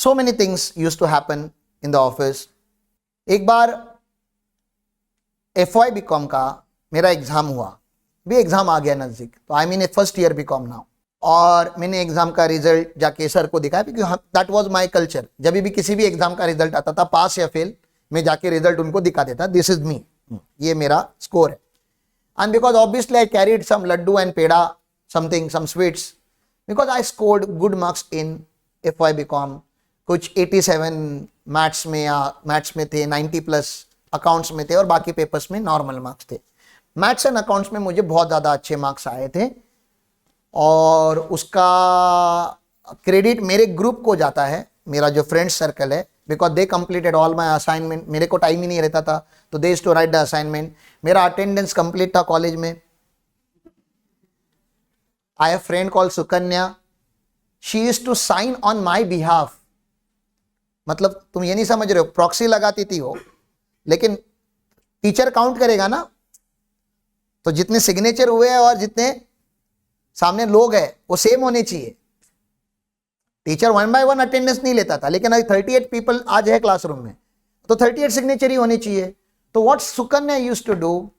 so many things used to happen in the office. एक बार FY BCom का मेरा exam हुआ, भी एग्जाम आ गया नजदीक, तो I mean first year BCom now, और मैंने एग्जाम का रिजल्ट जाके सर को दिखाया, क्योंकि दैट वाज माय कल्चर। जब भी किसी भी एग्जाम का रिजल्ट आता था, पास या फेल, मैं जाके रिजल्ट उनको दिखा देता, दिस इज मी, ये मेरा स्कोर है। And because obviously I carried some laddu and peda, something, some sweets, because I scored good marks in FY BCom। कुछ 87 मैथ्स में या मैथ्स में थे, 90 प्लस अकाउंट्स में थे, और बाकी पेपर्स में नॉर्मल मार्क्स थे। मैथ्स एंड अकाउंट्स में मुझे बहुत ज़्यादा अच्छे मार्क्स आए थे, और उसका क्रेडिट मेरे ग्रुप को जाता है, मेरा जो फ्रेंड सर्कल है, because they completed all my assignment. मेरे को टाइम ही नहीं रहता था, तो they used to write the assignment. मेरा अटेंडेंस कंप्लीट था कॉलेज में। I have friend called Sukanya, she used to sign on my behalf. मतलब तुम ये नहीं समझ रहे हो, प्रॉक्सी लगाती थी वो, लेकिन टीचर काउंट करेगा ना, तो जितने सिग्नेचर हुए हैं और जितने सामने लोग हैं वो सेम होने चाहिए। टीचर 1 by 1 अटेंडेंस नहीं लेता था, लेकिन अभी 38 पीपल आज है क्लासरूम में, तो 38 सिग्नेचर ही होने चाहिए। तो what Sukanya used to do,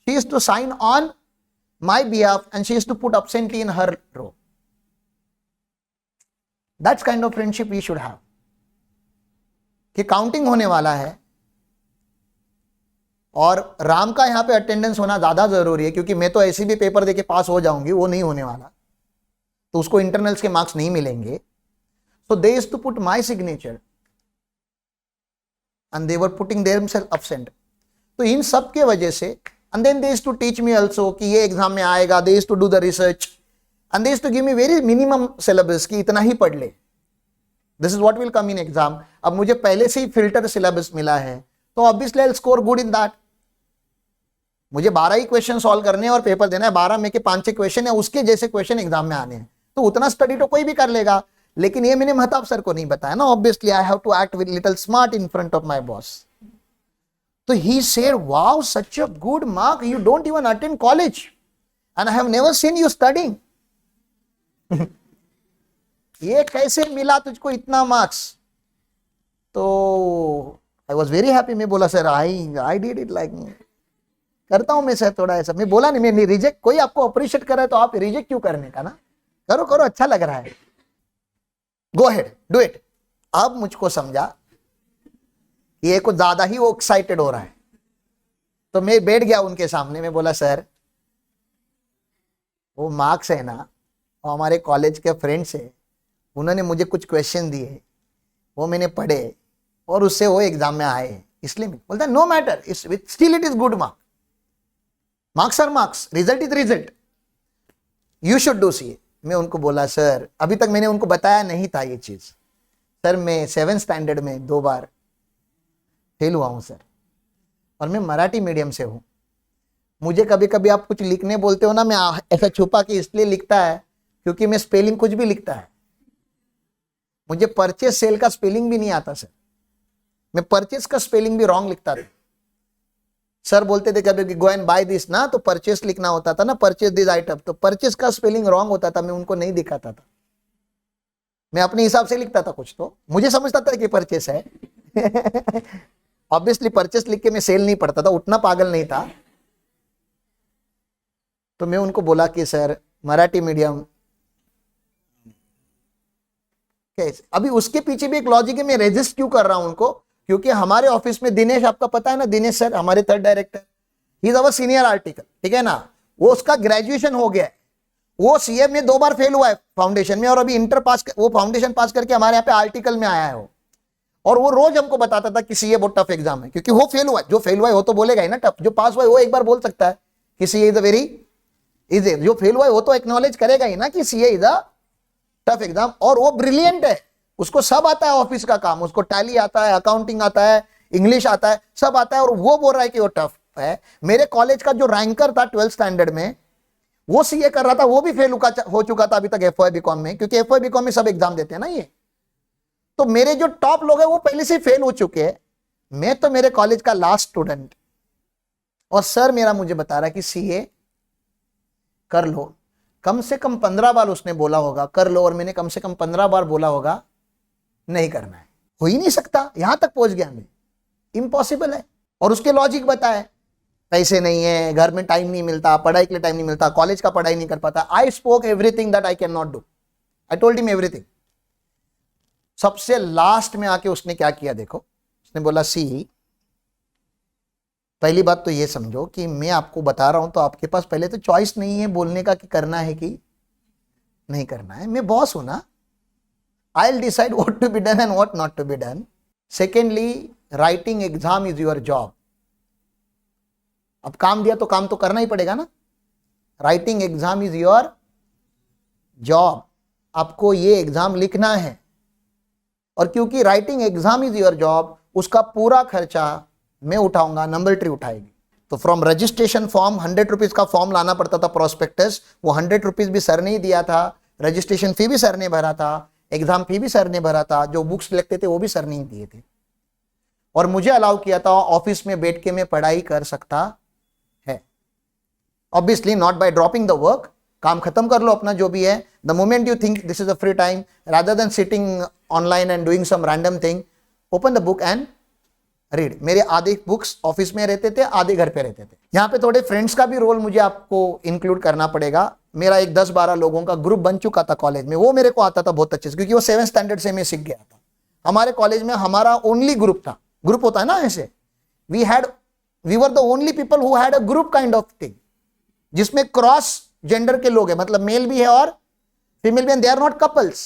she used to sign on my behalf and she used to put absentee in her row. That's kind of friendship we should have, कि काउंटिंग होने वाला है, और राम का यहां पे अटेंडेंस होना ज्यादा जरूरी है, क्योंकि मैं तो ऐसे भी पेपर देके पास हो जाऊंगी, वो नहीं होने वाला, तो उसको इंटरनल्स के मार्क्स नहीं मिलेंगे। So they used to put my signature and they were putting themselves absent. तो इन सब के वजह से, and then they used to teach me also कि ये एग्जाम में आएगा, they used to do the research and they used to give me very minimum syllabus कि इतना ही पढ़ ले, this is what will come in exam। अब मुझे पहले से ही फिल्टर सिलेबस मिला है, तो obviously I'll score good in that। मुझे 12 ही क्वेश्चन सॉल्व करने हैं और पेपर देना है, 12 में के 5-6 क्वेश्चन है, उसके जैसे क्वेश्चन एग्जाम में आने हैं, तो उतना स्टडी तो कोई भी कर लेगा। लेकिन ये मैंने महताब सर को नहीं बताया ना, obviously I have to act with little smart in front of my boss. तो he said, wow, such a good mark, you don't even attend college and I have never seen you studying. ये कैसे मिला तुझको इतना marks? तो I was very happy. मैं बोला sir I did it like, करता हूं मैं सर थोड़ा ऐसा। मैं बोला नहीं, मैं रिजेक्ट, कोई आपको अप्रिशिएट कर रहा है तो आप रिजेक्ट क्यों करने का ना, करो करो, अच्छा लग रहा है, गो अहेड डू इट। अब मुझको समझा ये कुछ ज्यादा ही वो एक्साइटेड हो रहा है, तो मैं बैठ गया उनके सामने। मैं बोला सर, वो मार्क्स है ना, वो हमारे कॉलेज के फ्रेंड्स है, उन्होंने मुझे कुछ क्वेश्चन दिए, वो मैंने पढ़े और उससे वो एग्जाम में आए, इसलिए मैं बोलता no matter, still it is good mark, marks are marks, result is result, you should do see. मैं उनको बोला सर, अभी तक मैंने उनको बताया नहीं था ये चीज, सर मैं 7th स्टैंडर्ड में 2 बार फेल हुआ हूं सर, और मैं मराठी मीडियम से हूं। मुझे कभी कभी आप कुछ लिखने बोलते हो ना, मैं ऐसा छुपा के इसलिए लिखता है क्योंकि मैं स्पेलिंग कुछ भी लिखता है। मुझे परचेस सेल का स्पेलिंग भी नहीं आता सर, मैं परचेस का स्पेलिंग भी रॉन्ग लिखता था। सर बोलते थे कभी गो एंड बाय दिस ना, तो परचेस लिखना होता था ना, परचेस दिस आइटम, तो परचेस का स्पेलिंग रॉन्ग होता था, मैं उनको नहीं दिखाता था, मैं अपने हिसाब से लिखता था कुछ, तो मुझे समझता था कि परचेस है। ऑब्वियसली परचेस लिख के मैं सेल नहीं पढ़ता था, उतना पागल नहीं था। तो मैं उनको बोला कि सर मराठी मीडियम कैसे, अभी उसके पीछे भी एक लॉजिक है, मैं रेजिस्ट क्यों कर रहा हूं उनको, क्योंकि हमारे ऑफिस में दिनेश, आपका पता है ना दिनेश सर, हमारे 3rd director, he is our senior article, ठीक है ना, वो उसका ग्रेजुएशन हो गया है, वो सीए में 2 बार फेल हुआ है फाउंडेशन में, और अभी इंटर पास, वो फाउंडेशन पास करके हमारे यहाँ पे आर्टिकल में आया है वो, और वो रोज हमको बताता था कि सीए बहुत टफ एग्जाम है, क्योंकि वो फेल हुआ है, जो फेल हुआ है वो तो बोलेगा ही ना टफ, जो पास हुआ है वो एक बार बोल सकता है कि CA is a very easy, जो फेल हुआ है वो तो एक्नॉलेज करेगा ही ना कि CA is a tough exam. और वो ब्रिलियंट है, उसको सब आता है ऑफिस का काम, उसको टैली आता है, अकाउंटिंग आता है, इंग्लिश आता है, सब आता है, और वो बोल रहा है कि वो टफ है। मेरे कॉलेज का जो रैंकर था 12th स्टैंडर्ड में, वो सीए कर रहा था, वो भी फेल हो चुका था अभी तक FY BCom में, क्योंकि FY BCom में सब एग्जाम देते हैं ना ये। तो मेरे जो टॉप लोग हैं वो पहले से फेल हो चुके हैं, मैं तो मेरे कॉलेज का लास्ट स्टूडेंट, और सर मेरा मुझे बता रहा है कि सीए कर लो। कम से कम 15 बार उसने बोला होगा कर लो, और मैंने कम से कम 15 बार बोला होगा नहीं करना है, हो ही नहीं सकता, यहां तक पहुंच गया मैं, इम्पॉसिबल है। और उसके लॉजिक बताए, पैसे नहीं है, घर में टाइम नहीं मिलता, पढ़ाई के लिए टाइम नहीं मिलता, कॉलेज का पढ़ाई नहीं कर पाता। I spoke everything that I can not do, I told him everything. सबसे लास्ट में आके उसने क्या किया देखो, उसने बोला सी, पहली बात तो ये समझो कि मैं आपको बता रहा हूं तो आपके पास पहले तो चॉइस नहीं है बोलने का कि करना है कि नहीं करना है, मैं बॉस हूं ना, I will decide what to be done and what not to be done. Secondly, writing exam is your job. अब काम दिया तो काम तो करना ही पड़ेगा ना, writing exam is your job, आपको ये एग्जाम लिखना है। और क्योंकि writing exam is your job, उसका पूरा खर्चा मैं उठाऊंगा, नंबर 3 उठाएगी। तो फ्रॉम रजिस्ट्रेशन फॉर्म 100 रुपीज का फॉर्म लाना पड़ता था, प्रोस्पेक्टस, वो 100 रुपीज भी सर ने ही दिया था, रजिस्ट्रेशन फी भी सर ने भरा था, एग्जाम फी भी सर ने भरा था, जो बुक्स लिखते थे वो भी सर ने ही दिए थे। और मुझे अलाउ किया था ऑफिस में बैठ के मैं पढ़ाई कर सकता है, obviously not by dropping the work, काम खत्म कर लो अपना जो भी है, the moment you think this is a free time, rather than sitting online and doing some random thing, open the book and read. मेरे आधे बुक्स ऑफिस में रहते थे, आधे घर पे रहते थे। यहाँ पे थोड़े फ्रेंड्स का भी रोल मुझे आपको इंक्लूड करना पड़ेगा। मेरा एक 10-12 लोगों का ग्रुप बन चुका था कॉलेज में, वो मेरे को आता था बहुत अच्छे से, क्योंकि वो 7th स्टैंडर्ड से मैं सीख गया था। हमारे कॉलेज में हमारा ओनली ग्रुप था, ग्रुप होता है ना ऐसे, we were the only people who had a group kind of thing, जिसमें क्रॉस जेंडर के लोग हैं, मतलब मेल भी है और फीमेल भी, they are not couples.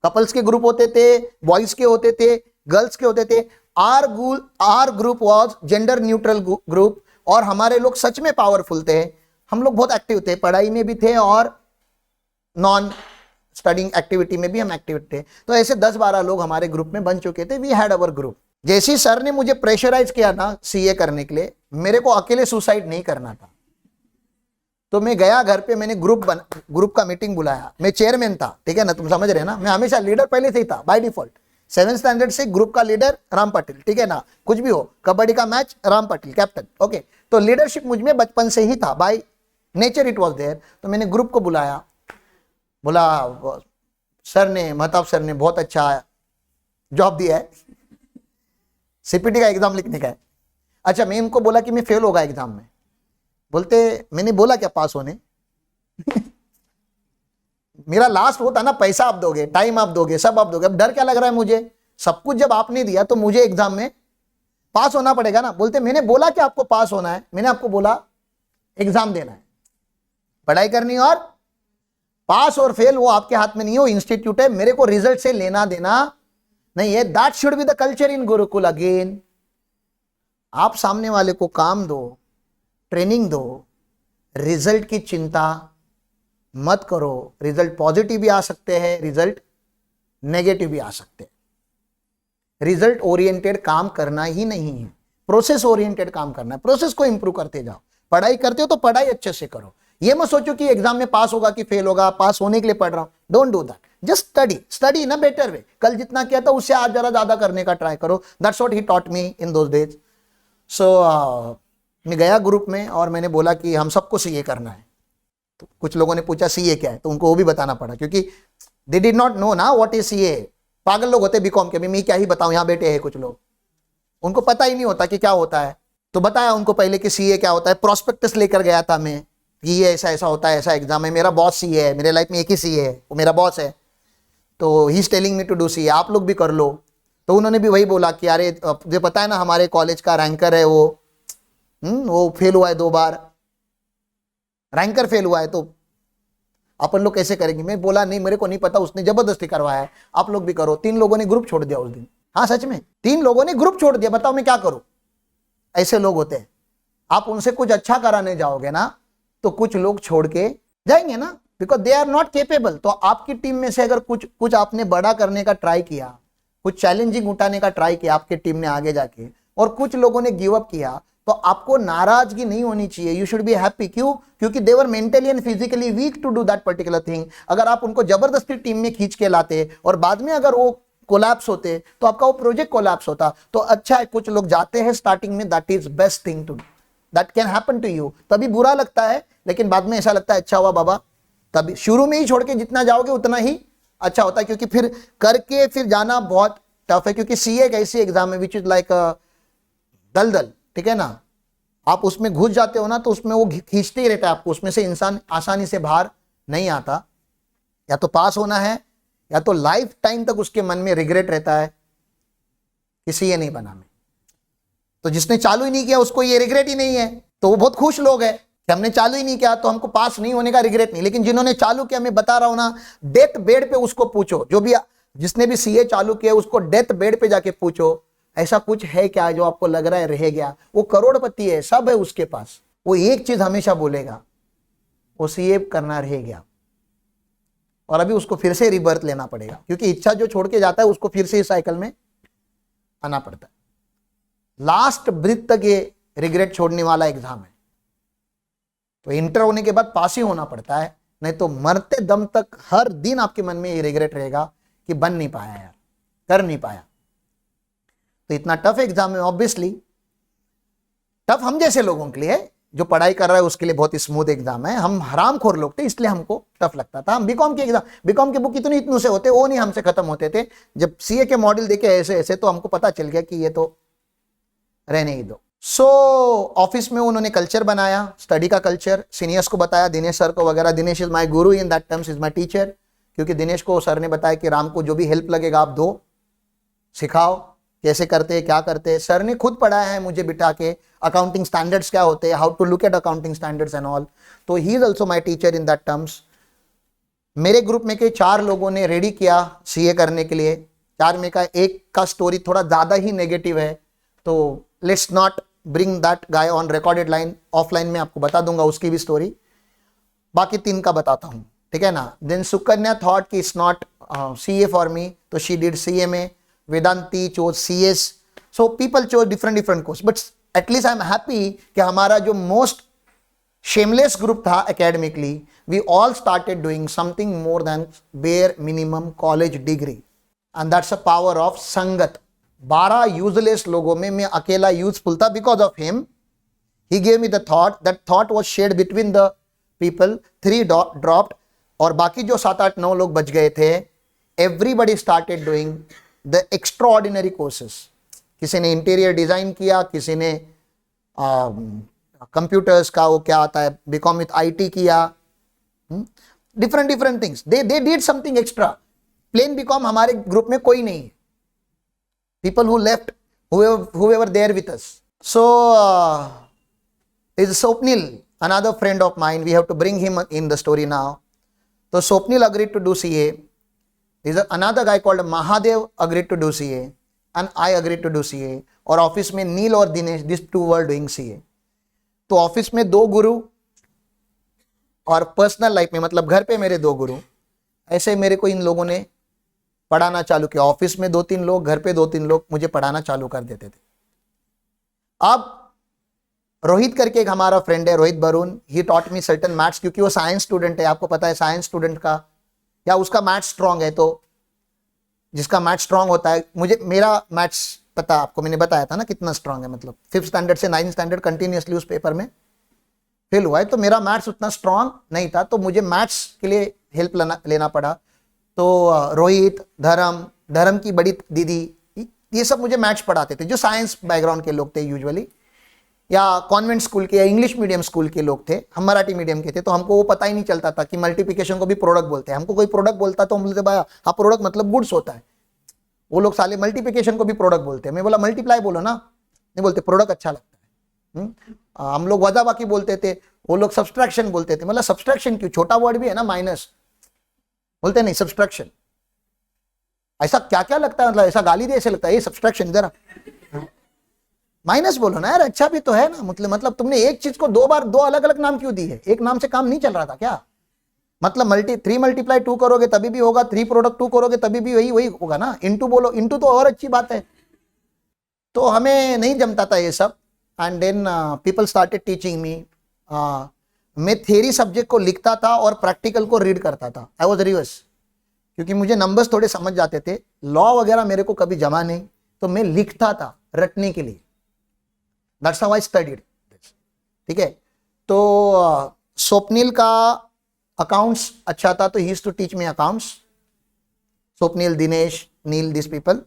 Couples के ग्रुप होते थे, बॉयज के होते थे, गर्ल्स के होते थे। Our group was gender neutral group, और हमारे लोग सच में पावरफुल थे, हम लोग बहुत एक्टिव थे, पढ़ाई में भी थे और नॉन स्टडिंग एक्टिविटी में भी हम एक्टिव थे। तो ऐसे 10-12 लोग हमारे ग्रुप में बन चुके थे, वी हैड अवर ग्रुप। जैसे ही सर ने मुझे प्रेशराइज किया ना सीए करने के लिए, मेरे को अकेले सुसाइड नहीं करना था, तो मैं गया घर पे, मैंने ग्रुप का मीटिंग बुलाया, मैं चेयरमैन था, ठीक है ना, तुम समझ रहे ना, मैं हमेशा लीडर पहले से ही था बाय डिफॉल्ट। 7th स्टैंडर्ड से ग्रुप का लीडर राम पाटिल, ठीक है ना, कुछ भी हो, कबड्डी का match Ram Patil captain, okay. तो लीडरशिप मुझ में बचपन से ही था, by nature it was there. तो मैंने ग्रुप को बुलाया, बोला सर ने, महताब सर ने बहुत अच्छा जॉब दिया है, सीपीटी का एग्जाम लिखने का है। अच्छा, मैं इनको बोला कि मैं फेल होगा एग्जाम में, बोलते मैंने बोला क्या पास होने मेरा लास्ट होता ना, पैसा आप दोगे, टाइम आप दोगे, सब आप दोगे, अब डर क्या लग रहा है मुझे, सब कुछ जब आपने दिया तो मुझे एग्जाम में पास होना पड़ेगा ना। बोलते मैंने बोला कि आपको पास होना है, मैंने आपको बोला एग्जाम देना है, पढ़ाई करनी, और पास और फेल वो आपके हाथ में नहीं हो, इंस्टीट्यूट है, मेरे को रिजल्ट से लेना देना नहीं है। That should be the culture in Gurukul. Again, आप सामने वाले को काम दो, ट्रेनिंग दो, रिजल्ट की चिंता मत करो। रिजल्ट पॉजिटिव भी आ सकते हैं, रिजल्ट नेगेटिव भी आ सकते हैं। रिजल्ट ओरिएंटेड काम करना ही नहीं है, प्रोसेस ओरिएंटेड काम करना है, प्रोसेस को इंप्रूव करते जाओ। पढ़ाई करते हो तो पढ़ाई अच्छे से करो, ये मत सोचो कि एग्जाम में पास होगा कि फेल होगा, पास होने के लिए पढ़ रहा हूं, don't do that, just study in a better way. कल जितना किया था उससे आज जरा ज्यादा करने का ट्राई करो, that's what he taught me in those days. So मैं गया ग्रुप में और मैंने बोला कि हम सबको सीए करना है। तो कुछ लोगों ने पूछा सीए क्या है, तो उनको वो भी बताना पड़ा, क्योंकि दे डिड नॉट नो ना व्हाट इज सीए। पागल लोग होते बीकॉम के, मैं क्या ही बताऊं, यहाँ बैठे हैं कुछ लोग, उनको पता ही नहीं होता कि क्या होता है। तो बताया उनको पहले कि सीए क्या होता है, प्रोस्पेक्टस लेकर गया था मैं कि ये ऐसा ऐसा होता है, ऐसा एग्जाम है, मेरा बॉस सीए है, मेरे लाइफ में एक ही सीए है, वो मेरा बॉस है, तो he is telling me to do CA, आप लोग भी कर लो। तो उन्होंने भी वही बोला कि अरे तुझे पता है ना हमारे कॉलेज का रैंकर है वो फेल हुआ है 2 बार, रैंकर फेल हुआ है, तो अपन लोग कैसे करेंगे। मैं बोला नहीं, मेरे को नहीं पता, उसने जबरदस्ती करवाया है, आप लोग भी करो। 3 लोगों ने ग्रुप छोड़ दिया उस दिन, हाँ सच में 3 लोगों ने ग्रुप छोड़ दिया। बताओ मैं क्या करूं, ऐसे लोग होते हैं। आप उनसे कुछ अच्छा कराने जाओगे ना तो कुछ लोग छोड़ के जाएंगे ना, because they are not capable. तो आपकी टीम में से अगर कुछ आपने बड़ा करने का ट्राई किया, कुछ चैलेंजिंग उठाने का ट्राई किया आपकी टीम ने आगे जाके, और कुछ लोगों ने गिव अप किया, तो आपको नाराजगी नहीं होनी चाहिए, यू शुड बी हैप्पी। क्यों? क्योंकि they were mentally and physically weak to do that particular thing. अगर आप उनको जबरदस्ती टीम में खींच के लाते और बाद में अगर वो कोलैप्स होते तो आपका वो प्रोजेक्ट कोलैप्स होता। तो अच्छा है कुछ लोग जाते हैं स्टार्टिंग में, that is best thing to do, that can happen to you. तभी बुरा लगता है, लेकिन बाद में ऐसा लगता है अच्छा हुआ बाबा, तभी शुरू में ही छोड़ के जितना जाओगे उतना ही अच्छा होता है, क्योंकि फिर करके फिर जाना बहुत टफ है, क्योंकि सीए एक ऐसी एग्जाम है विच इज लाइक दलदल, ठीक है ना। आप उसमें घुस जाते हो ना तो उसमें वो खींचते ही रहता है आपको, उसमें से इंसान आसानी से बाहर नहीं आता। या तो पास होना है या तो लाइफ टाइम तक उसके मन में रिग्रेट रहता है कि सीए नहीं बना मैं। तो जिसने चालू ही नहीं किया उसको ये रिग्रेट ही नहीं है, तो वो बहुत खुश लोग हैं कि हमने चालू ही नहीं किया तो हमको पास नहीं होने का रिग्रेट नहीं। लेकिन जिन्होंने चालू किया, मैं बता रहा हूं ना, डेथ बेड पे उसको पूछो, जो भी जिसने भी सीए चालू किया उसको डेथ बेड पे जाके पूछो, ऐसा कुछ है क्या जो आपको लग रहा है रह गया। वो करोड़पति है, सब है उसके पास, वो एक चीज हमेशा बोलेगा, वो सीए करना रह गया। और अभी उसको फिर से रिबर्थ लेना पड़ेगा, क्योंकि इच्छा जो छोड़ के जाता है उसको फिर से इस साइकिल में आना पड़ता है। लास्ट ब्रीथ तक ये रिग्रेट छोड़ने वाला एग्जाम है। तो इंटर होने के बाद पास ही होना पड़ता है, नहीं तो मरते दम तक हर दिन आपके मन में ये रिग्रेट रहेगा कि बन नहीं पाया यार, कर नहीं पाया। तो इतना टफ एग्जाम है, ऑब्वियसली टफ हम जैसे लोगों के लिए है, जो पढ़ाई कर रहा है उसके लिए बहुत ही स्मूथ एग्जाम है। हम हरामखोर लोग थे इसलिए हमको टफ लगता था। हम बीकॉम के एग्जाम, बीकॉम के बुक इतने से होते, वो नहीं हमसे खत्म होते थे। जब सीए के मॉडल देखे ऐसे ऐसे तो हमको पता चल गया कि ये तो रहने ही दो। सो ऑफिस में उन्होंने कल्चर बनाया, स्टडी का कल्चर, सीनियर्स को बताया, दिनेश सर को वगैरह। Dinesh is my Guru in that terms, is my teacher, क्योंकि दिनेश को सर ने बताया कि राम को जो भी हेल्प लगेगा आप दो, सिखाओ कैसे करते हैं क्या करते हैं। सर ने खुद पढ़ाया है मुझे बिठा के, अकाउंटिंग स्टैंडर्ड्स क्या होते हैं, how to look at accounting standards and all. तो he is also my teacher in that terms. मेरे ग्रुप में के 4 लोगों ने रेडी किया सीए करने के लिए। 4 में का एक का स्टोरी थोड़ा ज्यादा ही नेगेटिव है, तो let's not bring that guy on recorded line, offline में आपको बता दूंगा उसकी भी स्टोरी। बाकी 3 का बताता हूं, ठीक है ना। देन सुकन्या थॉट कि it's not CA for me, तो शी डिड सीए में। Vedanti chose CS, so people chose different course, but at least I'm happy कि हमारा जो most shameless group था academically, we all started doing something more than bare minimum college degree, and that's the power of संगत। 12 useless लोगों में मैं अकेला useful था because of him. He gave me the thought, that thought was shared between the people, 3 dropped और बाकी जो 7, 8, 9 लोग बच गए थे, everybody started doing the extraordinary courses. किसी ने इंटीरियर डिजाइन किया, किसी ने कंप्यूटर्स का वो क्या आता है बीकॉम विथ आईटी किया, different things, they did something extra. Plain BCom हमारे ग्रुप में कोई नहीं है, people who left whoever there with us. So is Swapnil, another friend of mine, we have to bring him in the story now. So Swapnil agreed to do CA. There's another guy called Mahadev agreed to do CA, and I agreed to do CA. और office में नील और Dinesh, these 2 were doing CA. तो office में 2 गुरु और personal life में मतलब घर पे मेरे 2 गुरु। ऐसे मेरे को इन लोगों ने पढ़ाना चालू किया। ऑफिस में 2-3 लोग, घर पे 2-3 लोग मुझे पढ़ाना चालू कर देते थे। अब रोहित करके एक हमारा फ्रेंड है, Rohit Barun, he taught me certain maths, क्योंकि वो साइंस स्टूडेंट है। आपको पता है साइंस स्टूडेंट का या उसका मैथ्स स्ट्रांग है, तो जिसका मैथ्स स्ट्रांग होता है, मुझे मेरा मैथ्स पता, आपको मैंने बताया था ना कितना स्ट्रांग है, मतलब 5th स्टैंडर्ड से 9th स्टैंडर्ड कंटिन्यूसली उस पेपर में फेल हुआ है, तो मेरा मैथ्स उतना स्ट्रांग नहीं था, तो मुझे मैथ्स के लिए हेल्प लेना पड़ा। तो रोहित, धर्म की बड़ी दीदी, ये सब मुझे मैथ्स पढ़ाते थे, जो साइंस बैकग्राउंड के लोग थे यूजुअली, या कॉन्वेंट स्कूल के या इंग्लिश मीडियम स्कूल के लोग थे। हम मराठी मीडियम के थे, तो हमको वो पता ही नहीं चलता था कि मल्टीप्लिकेशन को भी प्रोडक्ट बोलते हैं। हमको कोई प्रोडक्ट बोलता तो हम बोलते भाई हाँ प्रोडक्ट मतलब गुड्स होता है। वो लोग साले मल्टीप्लिकेशन को भी प्रोडक्ट बोलते हैं। मैं बोला मल्टीप्लाई बोलो ना, नहीं बोलते प्रोडक्ट अच्छा लगता है। हम लोग वजा बाकी बोलते थे, वो लोग सब्सट्रैक्शन बोलते थे। मतलब सब्सट्रैक्शन क्यों, छोटा वर्ड भी है ना, माइनस बोलते नहीं, सब्सट्रैक्शन। ऐसा क्या क्या लगता है, मतलब ऐसा गाली दे ऐसे लगता है ये सब्सट्रैक्शन, इधर माइनस बोलो ना यार, अच्छा भी तो है ना। मतलब तुमने एक चीज को 2 बार 2 अलग अलग नाम क्यों दी है, एक नाम से काम नहीं चल रहा था क्या? मतलब 3 मल्टीप्लाई 2 करोगे तभी भी होगा, 3 प्रोडक्ट 2 करोगे तभी भी वही होगा ना। इंटू बोलो, इंटू तो और अच्छी बात है। तो हमें नहीं जमता था ये सब। And then people started teaching me. मैं थ्योरी सब्जेक्ट को लिखता था और प्रैक्टिकल को रीड करता था। आई वाज रिवर्स, क्योंकि मुझे नंबर्स थोड़े समझ जाते थे, लॉ वगैरह मेरे को कभी जमा नहीं, तो मैं लिखता था रटने के लिए। दैट्स हाउ आई स्टडीड, ठीक है। तो स्वप्निल का अकाउंट्स अच्छा था, तो he used to teach me accounts. Swapnil, Dinesh, Neel, this people.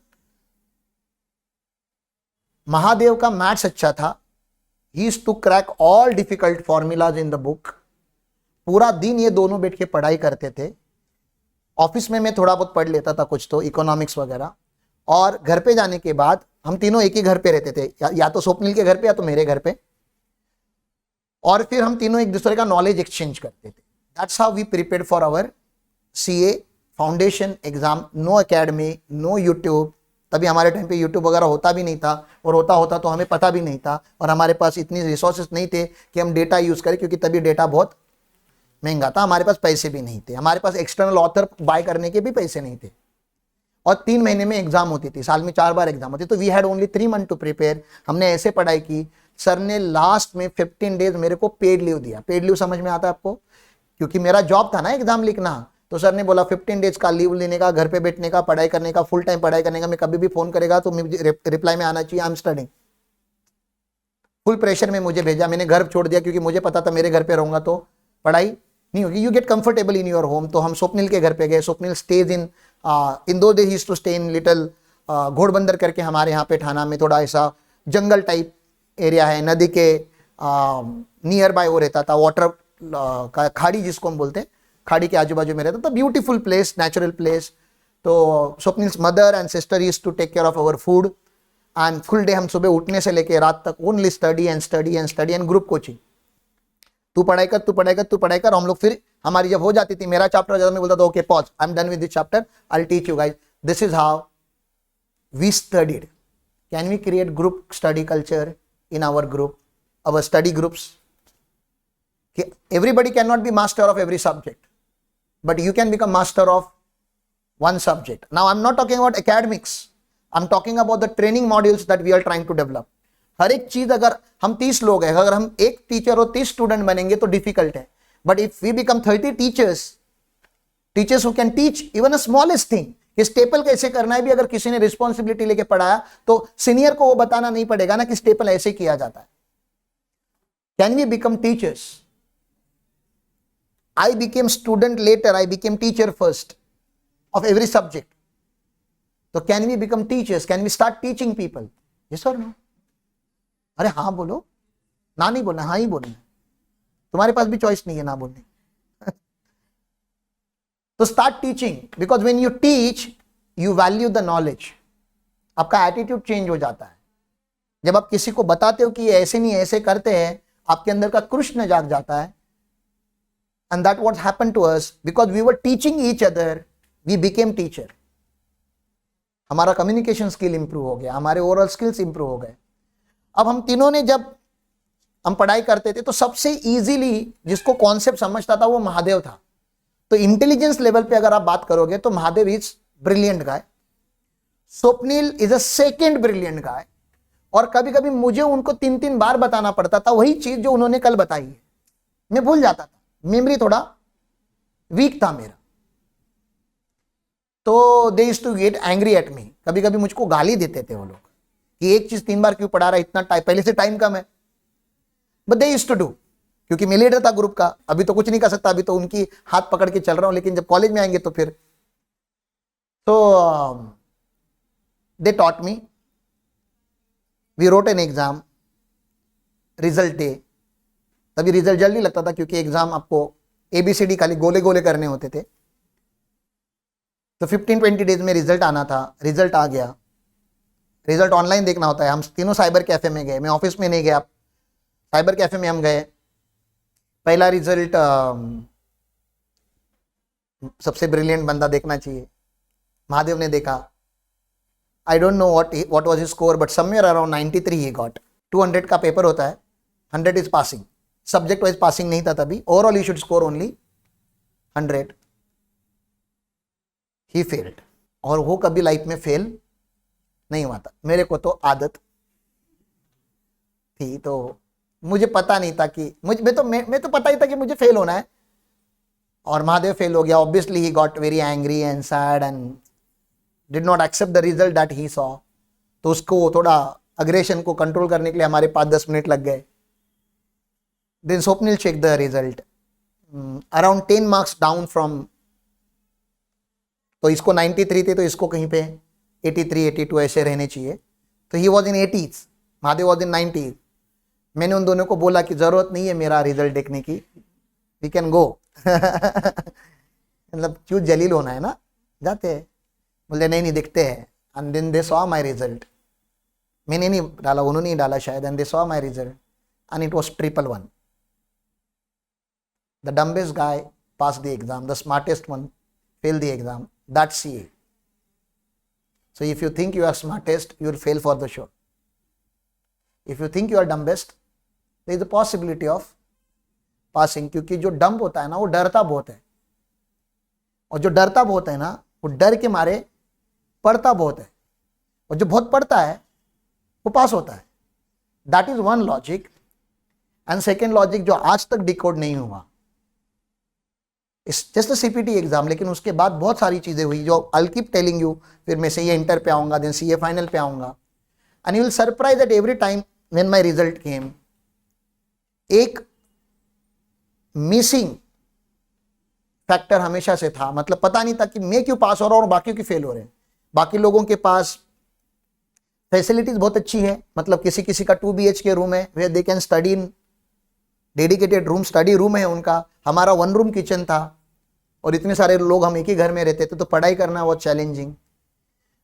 Mahadev का मैथ्स अच्छा था. He used to crack all difficult formulas in the book. पूरा दिन ये दोनों बैठ के पढ़ाई करते थे. ऑफिस में मैं थोड़ा बहुत पढ़ लेता था कुछ तो इकोनॉमिक्स वगैरह. और घर पे जाने के बाद हम तीनों एक ही घर पे रहते थे, या तो स्वप्निल के घर पे या तो मेरे घर पे. और फिर हम तीनों एक दूसरे का नॉलेज एक्सचेंज करते थे. That's how we prepare for our CA foundation exam. No academy, no YouTube. तभी हमारे टाइम पे यूट्यूब वगैरह होता भी नहीं था, और होता तो हमें पता भी नहीं था, और हमारे पास इतनी रिसोर्सेज नहीं थे कि हम डेटा यूज करें, क्योंकि तभी डेटा बहुत महंगा था. हमारे पास पैसे भी नहीं थे, हमारे पास एक्सटर्नल ऑथर बाय करने के भी पैसे नहीं थे. और 3 महीने में एग्जाम होती थी, साल में 4 बार एग्जाम होती. तो we had only 3 month to prepare. हमने ऐसे पढ़ाई की. सर ने लास्ट में 15 डेज मेरे को पेड लीव दिया. पेड लीव समझ में आता है आपको? क्योंकि मेरा जॉब था ना एग्जाम लिखना. तो सर ने बोला 15 डेज का लीव लेने का, घर पे बैठने का, पढ़ाई करने का, फुल टाइम पढ़ाई करने का. मैं कभी भी फोन करेगा तो मुझे रिप्लाई में आना चाहिए I am studying. Full pressure में मुझे भेजा. मैंने घर छोड़ दिया क्योंकि मुझे पता था मेरे घर पे रहूंगा तो पढ़ाई नहीं होगी. You get comfortable in your home. तो हम स्वप्निल के घर पे गए. Swapnil stays in two days he used to stay in little Ghodbunder करके हमारे यहाँ पे ठाना में थोड़ा ऐसा जंगल टाइप एरिया है. नदी के नियर बाय वो रहता था. वाटर का खाड़ी जिसको हम बोलते हैं, खाड़ी के आजू बाजू में रहता था. Beautiful place, natural place. तो Swapnil's mother and sister used to take care of our food. And full day हम सुबह उठने से लेके रात तक only study and study and study and group coaching. तू पढ़ाई कर, तू पढ़ाई कर, तू पढ़ाई कर. हम लोग फिर हमारी जब हो जाती थी, मेरा चैप्टर ज्यादा, मैं बोलता था okay pause, I am done with this chapter, I will teach you guys. This is how we studied. Can we create group study culture in our group, our study groups? Everybody cannot be master of every subject, but you can become master of one subject. Now I'm not talking about academics, I'm talking about the training modules that we are trying to develop. हर एक चीज, अगर हम 30 लोग हैं, अगर हम एक teacher और 30 स्टूडेंट बनेंगे तो डिफिकल्ट है. But if we become 30 teachers who can teach even a smallest thing, कि स्टेपल कैसे करना है भी अगर किसी ने रिस्पॉन्सिबिलिटी लेके पढ़ाया तो सीनियर को वो बताना नहीं पड़ेगा ना कि स्टेपल ऐसे किया जाता है. Can we become teachers? I became student later, I became teacher first of every subject. So can we become teachers? Can we start teaching people? Yes or no? अरे हाँ बोलो, ना नहीं बोलना, हाँ ही बोलना. तुम्हारे पास भी चॉइस नहीं है ना बोलने. तो start teaching, because when you teach, you value the knowledge. आपका एटीट्यूड चेंज हो जाता है. जब आप किसी को बताते हो कि ऐसे नहीं ऐसे करते हैं, आपके अंदर का कृष्ण जाग जाता है. And that what happened to us, because we were teaching each other, we became teacher. हमारा कम्युनिकेशन स्किल इंप्रूव हो गया, हमारे ओरल स्किल्स इंप्रूव हो गए. अब हम तीनों ने जब हम पढ़ाई करते थे तो सबसे इजीली जिसको कॉन्सेप्ट समझता था वो महादेव था. तो इंटेलिजेंस लेवल पे अगर आप बात करोगे तो Mahadev is brilliant guy. Swapnil is a second brilliant guy. और कभी कभी मुझे उनको 3-3 बार बताना पड़ता था वही चीज जो उन्होंने कल बताई है. मैं भूल जाता था, मेमोरी थोड़ा वीक था मेरा. तो they used to get angry at me. कभी कभी मुझको गाली देते थे वो लोग कि एक चीज 3 बार क्यों पढ़ा रहा है, इतना टाइम, पहले से टाइम कम है. But they used to do, क्योंकि मैं लीडर था ग्रुप का. अभी तो कुछ नहीं कर सकता, अभी तो उनकी हाथ पकड़ के चल रहा हूं. लेकिन जब कॉलेज में आएंगे तो फिर तो they taught me. We wrote an exam, result day. तभी रिजल्ट जल्दी लगता था क्योंकि एग्जाम आपको ABCD खाली गोले गोले करने होते थे. तो 15-20 डेज में रिजल्ट आना था. रिजल्ट आ गया. रिजल्ट ऑनलाइन देखना होता है. हम तीनों साइबर कैफे में गए. मैं ऑफिस में नहीं गया, साइबर कैफे में हम गए. पहला रिजल्ट सबसे ब्रिलियंट बंदा देखना चाहिए, महादेव ने देखा. आई don't know what was his score, but somewhere around 93 he got. 200 का पेपर होता है, 100 is passing. Subject wise passing नहीं था तभी. Overall you should score only 100. He failed. और वो कभी लाइफ में फेल नहीं हुआ था. मेरे को तो आदत थी, तो मुझे पता नहीं था कि मैं तो पता ही था कि मुझे फेल होना है. और महादेव फेल हो गया. Obviously he got very angry and sad and did not accept the result that he saw. तो उसको थोड़ा अग्रेशन को कंट्रोल करने के लिए हमारे 5-10 मिनट लग गए. Then Swapnil checked the result. Around 10 marks down from. तो इसको 93 थे तो इसको कहीं पे 83 82 ऐसे रहने चाहिए। तो he was in 80s, Mahadev was in 90s। मैंने उन दोनों को बोला कि जरूरत नहीं है मेरा रिजल्ट देखने की, वी कैन गो। मतलब क्यों जलील होना है ना, जाते हैं। बोले नहीं नहीं देखते हैं। And then they saw my result. मैंने नहीं डाला, उन्होंने नहीं डाला शायद, and they saw my result and it was 111। The dumbest guy passed the exam, the smartest one failed the exam. That's CA. So if you think you are smartest, you will fail for the sure. If you think you are dumbest, there is a possibility of passing, क्योंकि जो dumb होता है ना वो डरता बहुत है, और जो डरता बहुत है ना वो डर के मारे पढ़ता बहुत है, और जो बहुत पढ़ता है वो पास होता है। That is one logic. And second logic जो आज तक डिकोड नहीं हुआ, जस्ट CPT एग्जाम, लेकिन उसके बाद बहुत सारी चीजें हुई जो आई कीप टेलिंग यू। फिर मैं CA इंटर पे आऊंगा, देन CA फाइनल पे आऊंगा, and you will surprise that every time when my result came, एक मिसिंग फैक्टर हमेशा से था। मतलब पता नहीं था कि मैं क्यों पास हो रहा हूं और बाकियों की फेल हो रहे हैं। बाकी लोगों के पास फैसिलिटीज बहुत अच्छी है, मतलब किसी किसी का 2 BHK रूम है where they can study in dedicated room, study room है उनका। हमारा 1 रूम किचन था, और इतने सारे लोग हम एक ही घर में रहते थे, तो पढ़ाई करना बहुत चैलेंजिंग।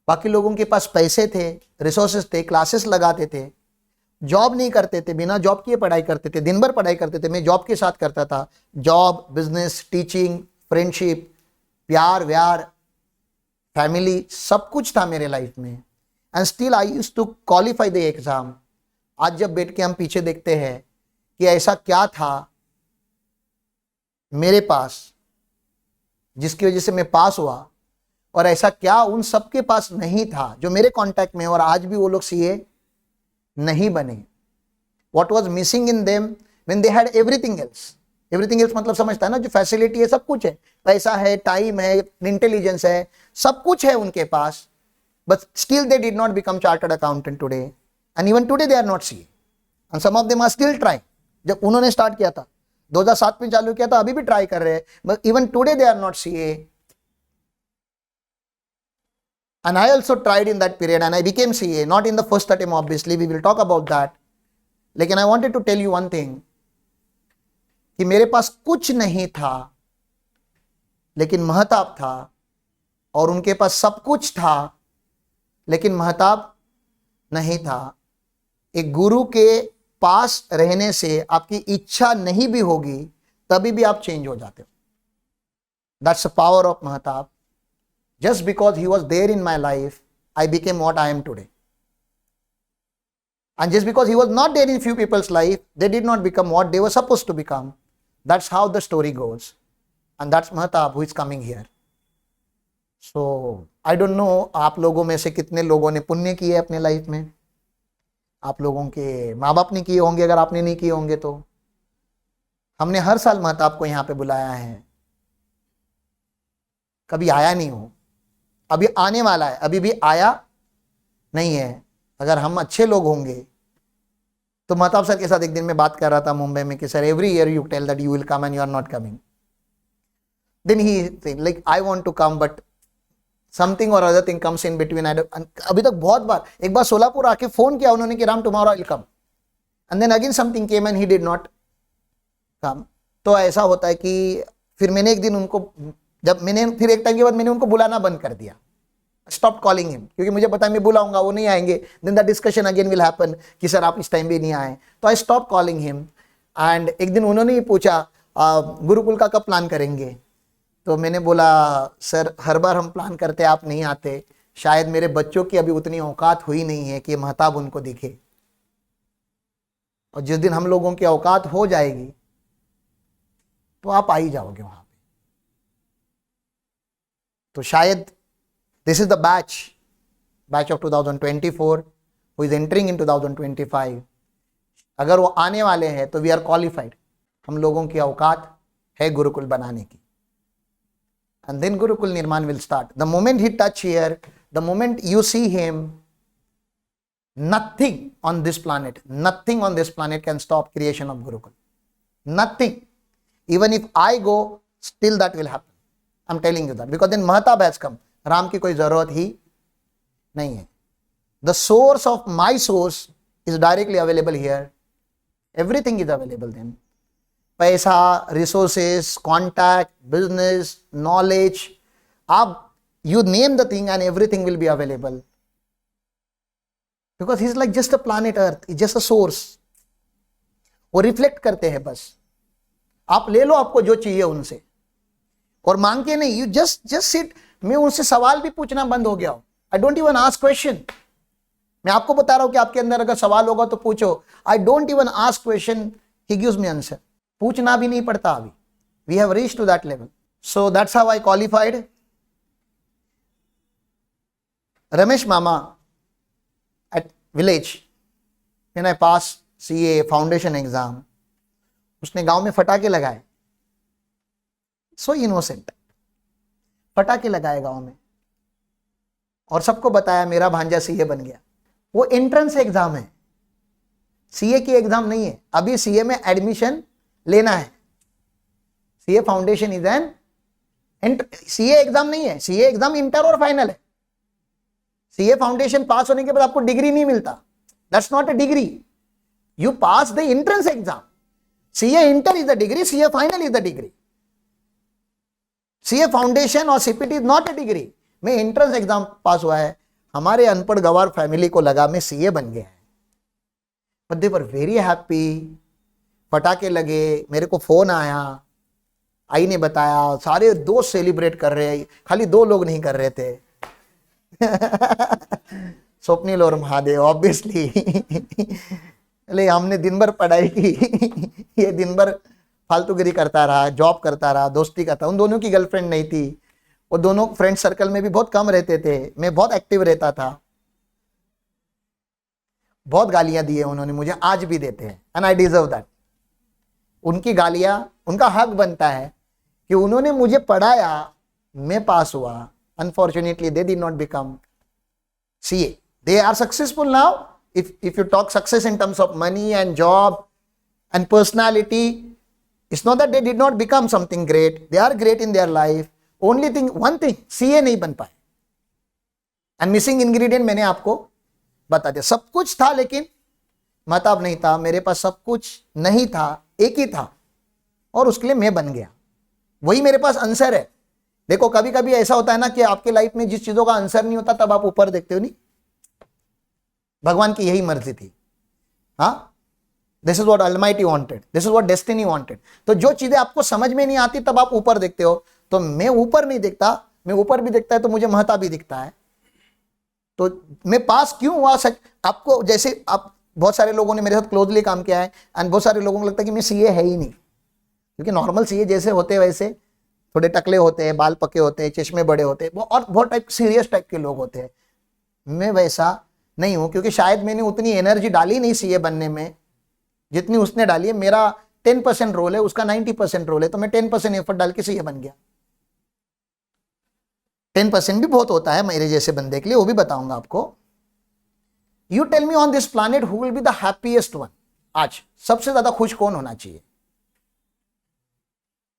बाकी लोगों के पास पैसे थे, रिसोर्सेज थे, क्लासेस लगाते थे, जॉब नहीं करते थे, बिना जॉब किए पढ़ाई करते थे, दिन भर पढ़ाई करते थे। मैं जॉब के साथ करता था, जॉब, बिजनेस, टीचिंग, फ्रेंडशिप, प्यार व्यार, फैमिली, सब कुछ था मेरे लाइफ में। And still I used to qualify the exam. आज जब बैठ के हम पीछे देखते हैं कि ऐसा क्या था मेरे पास जिसकी वजह से मैं पास हुआ, और ऐसा क्या उन सबके पास नहीं था जो मेरे कांटेक्ट में, और आज भी वो लोग CA नहीं बने। What was missing in them when they had everything else. Everything else मतलब समझता है ना, जो फैसिलिटी है, सब कुछ है, पैसा है, टाइम है, इंटेलिजेंस है, सब कुछ है उनके पास, but still they did not become chartered accountant today, and even today they are not CA, and some of them are still trying. जब उन्होंने स्टार्ट किया था 2007 में चालू किया था, अभी भी ट्राई कर रहे हैं, but even today they are not CA। And I also tried in that period and I became CA, not in the first attempt obviously, we will talk about that. लेकिन I wanted to tell you one thing, कि मेरे पास कुछ नहीं था लेकिन महताब था, और उनके पास सब कुछ था लेकिन महताब नहीं था। एक गुरु के पास रहने से आपकी इच्छा नहीं भी होगी तभी भी आप चेंज हो जाते हो। That's the power of Mahtab. Just because he was there in my life, I became what I am today. And just because he was not there in few people's life, they did not become what they were supposed to become. That's how the story goes. And that's Mahtab who is coming here. So, I don't know आप लोगों में से कितने लोगों ने पुण्य किए अपने लाइफ में। आप लोगों के माँ बाप ने किए होंगे, अगर आपने नहीं किए होंगे तो। हमने हर साल महताब को यहाँ पे बुलाया है, कभी आया नहीं हो, अभी आने वाला है, अभी भी आया नहीं है। अगर हम अच्छे लोग होंगे तो महताब सर के साथ एक दिन मैं बात कर रहा था मुंबई में कि sir every year you tell that you will come and you are not coming, then he like I want to come but something or other thing comes in between. अभी तक बहुत बार, एक बार सोलापुर आके फोन किया उन्होंने कि Ram tomorrow I will come, and then again something came and he did not come. तो ऐसा होता है कि फिर मैंने एक दिन उनको, जब मैंने फिर एक टाइम के बाद मैंने उनको बुलाना बंद कर दिया, स्टॉप कॉलिंग हिम, क्योंकि मुझे पता है मैं बुलाऊंगा वो नहीं आएंगे, then the discussion again will happen कि सर आप इस टाइम भी नहीं आए। तो I stop calling him. And एक दिन उन्होंने ही पूछा गुरुकुल का कब प्लान करेंगे, तो मैंने बोला सर हर बार हम प्लान करते आप नहीं आते, शायद मेरे बच्चों की अभी उतनी औकात हुई नहीं है कि महताब उनको दिखे, और जिस दिन हम लोगों की औकात हो जाएगी तो आप आ ही जाओगे वहां। तो शायद this is the batch of 2024 who is entering in 2025। अगर वो आने वाले हैं तो वी आर क्वालिफाइड, हम लोगों की औकात है गुरुकुल बनाने की। एंड देन गुरुकुल निर्माण will start. The moment he touch here, the moment you see him, nothing on this planet can stop creation of Gurukul. Nothing. Even if I go, still that will happen. I'm telling you that, because then Mahtab has come. Ram की कोई जरूरत ही नहीं है. The source of my source is directly available here. Everything is available then. पैसा, resources, contact, business, knowledge, आप you name the thing and everything will be available, because he's like just a planet earth, he's just a source. वो reflect करते हैं बस. आप ले लो आपको जो चाहिए उनसे और मांग के नहीं. You just sit. मैं उनसे सवाल भी पूछना बंद हो गया हूं. आई डोंट इवन आस्क क्वेश्चन. मैं आपको बता रहा हूं कि आपके अंदर अगर सवाल होगा तो पूछो. I don't even ask question, he gives me answer. पूछना भी नहीं पड़ता अभी. We have reached to that level. So that's how I qualified. Ramesh Mama at village, when I passed CA foundation exam, उसने गांव में फटाके लगाए. So innocent. फटाके लगाए गांव में और सबको बताया मेरा भांजा CA बन गया. वो एंट्रेंस एग्जाम है, CA की एग्जाम नहीं है. अभी CA में एडमिशन लेना है. CA foundation is an CA exam नहीं है. CA एग्जाम इंटर और फाइनल है. CA फाउंडेशन पास होने के बाद आपको डिग्री नहीं मिलता. That's not a degree. You pass the entrance exam. CA inter is the degree, CA final is the degree. CA foundation और CPT is not a degree. मैं एंट्रेंस एग्जाम पास हुआ है. हमारे अनपढ़ गवार फैमिली को लगा मैं CA बन गया है. But they were very happy. पटाखे लगे, मेरे को फोन आया, आई ने बताया, सारे दोस्त सेलिब्रेट कर रहे हैं. खाली 2 लोग नहीं कर रहे थे. स्वप्निल और महादेव ऑब्वियसली. ले हमने दिन भर पढ़ाई की. ये दिन भर फालतूगिरी करता रहा, जॉब करता रहा, दोस्ती करता. उन दोनों की गर्लफ्रेंड नहीं थी. वो दोनों फ्रेंड सर्कल में भी बहुत कम रहते थे. मैं बहुत एक्टिव रहता था. बहुत गालियां दी है उन्होंने मुझे, आज भी देते हैं. And I deserve that. उनकी गालियां, उनका हक बनता है कि उन्होंने मुझे पढ़ाया, मैं पास हुआ. Unfortunately, they did not become CA. They are successful now. If you talk success in terms of money and job and personality, it's not that they did not become something great. They are great in their life. Only thing, one thing, CA नहीं बन पाए. And missing ingredient मैंने आपको बता दिया. सब कुछ था लेकिन महताब नहीं था. मेरे पास सब कुछ नहीं था, एक ही था और उसके लिए मैं बन गया. वही मेरे पास आंसर है. देखो कभी कभी ऐसा होता है ना कि आपके लाइफ में जिस चीजों का आंसर नहीं होता तब आप ऊपर देखते हो. नहीं, भगवान की यही मर्जी थी. हाँ, this is what almighty wanted, this is what destiny wanted. तो जो चीजें आपको समझ में नहीं आती तब आप ऊपर देखते हो. तो मैं ऊपर नहीं देखता. मैं ऊपर भी देखता है तो मुझे महता भी दिखता है. तो मैं पास क्यों हुआ? सच आपको, जैसे आप बहुत सारे लोगों ने मेरे साथ क्लोजली काम किया है एंड बहुत सारे लोगों को लगता है कि मैं CA है ही नहीं. क्योंकि नॉर्मल CA जैसे होते वैसे थोड़े टकले होते हैं, बाल पके होते हैं, चश्मे बड़े होते हैं और बहुत टाइप सीरियस टाइप के लोग होते हैं. मैं वैसा नहीं हूं क्योंकि शायद मैंने उतनी एनर्जी डाली नहीं CA बनने में जितनी उसने डाली है. मेरा 10% रोल है, उसका 90% रोल है. तो मैं 10% एफर्ट डाल के CA बन गया. 10% भी बहुत होता है मेरे जैसे बंदे के लिए, वो भी बताऊंगा आपको. You tell me on this planet who will be the happiest one. आज सबसे ज्यादा खुश कौन होना चाहिए?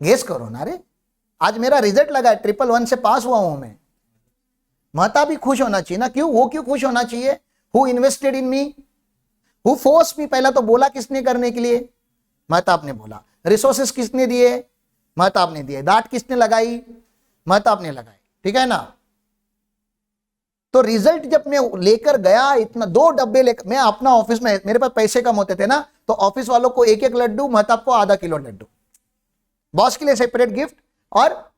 गेस करो ना रे. आज मेरा रिजल्ट लगा है, 111 से पास हुआ हूं मैं. महता भी खुश होना चाहिए ना. क्यों? वो क्यों खुश होना चाहिए? Who invested in me, who force me. पहला तो बोला किसने करने के लिए? महताब ने बोला. रिसोर्सेस किसने दिए? महताब ने दिए. डांट किसने लगाई? महताब ने लगाई. ठीक है ना. तो रिजल्ट जब मैं लेकर गया, इतना 2 डब्बे लेकर, मैं अपना ऑफिस में, मेरे पास पैसे कम होते थे ना, तो ऑफिस वालों को 1-1 लड्डू, महताब को आधा किलो लड्डू, बॉस के लिए सेपरेट गिफ्ट और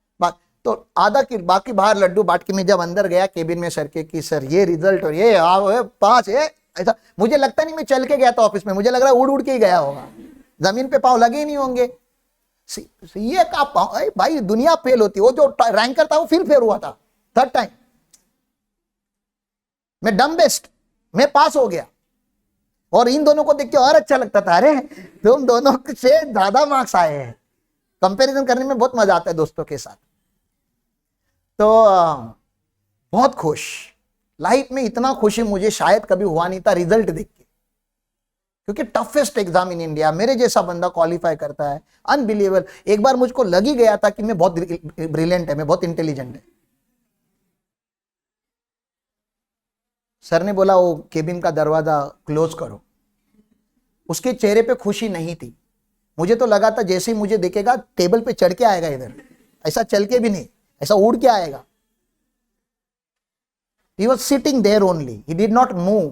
तो आधा किलो, बाकी बाहर लड्डू बांट के. मैं जब अंदर गया केबिन में सर के कि सर ये रिजल्ट और ये 5 है, ऐसा मुझे लगता नहीं. मैं चल के गया था ऑफिस में, मुझे लग रहा है उड़ उड़ के ही गया होगा, जमीन पे पाँव लगे ही नहीं होंगे. ये का भाई दुनिया फेल होती. वो जो रैंकर था वो फिर फेल हुआ था 3rd टाइम. मैं डम बेस्ट, मैं पास हो गया. और इन दोनों को देख के और अच्छा लगता था, अरे तुम दोनों से ज्यादा मार्क्स आए हैं. कंपैरिजन करने में बहुत मजा आता है दोस्तों के साथ. तो बहुत खुश. लाइफ में इतना खुशी मुझे शायद कभी हुआ नहीं था रिजल्ट देख के. क्योंकि टफेस्ट एग्जाम इन इंडिया, मेरे जैसा बंदा क्वालिफाई करता है, अनबिलीवेबल. एक बार मुझको लग ही गया था कि मैं बहुत ब्रिलियंट है, मैं बहुत इंटेलिजेंट है. सर ने बोला वो केबिन का दरवाजा क्लोज करो। उसके चेहरे पे खुशी नहीं थी। मुझे तो लगा था जैसे ही मुझे देखेगा टेबल पे चढ़ के आएगा इधर, ऐसा चल के भी नहीं, ऐसा उड़ के आएगा। He was sitting there only. He did not move.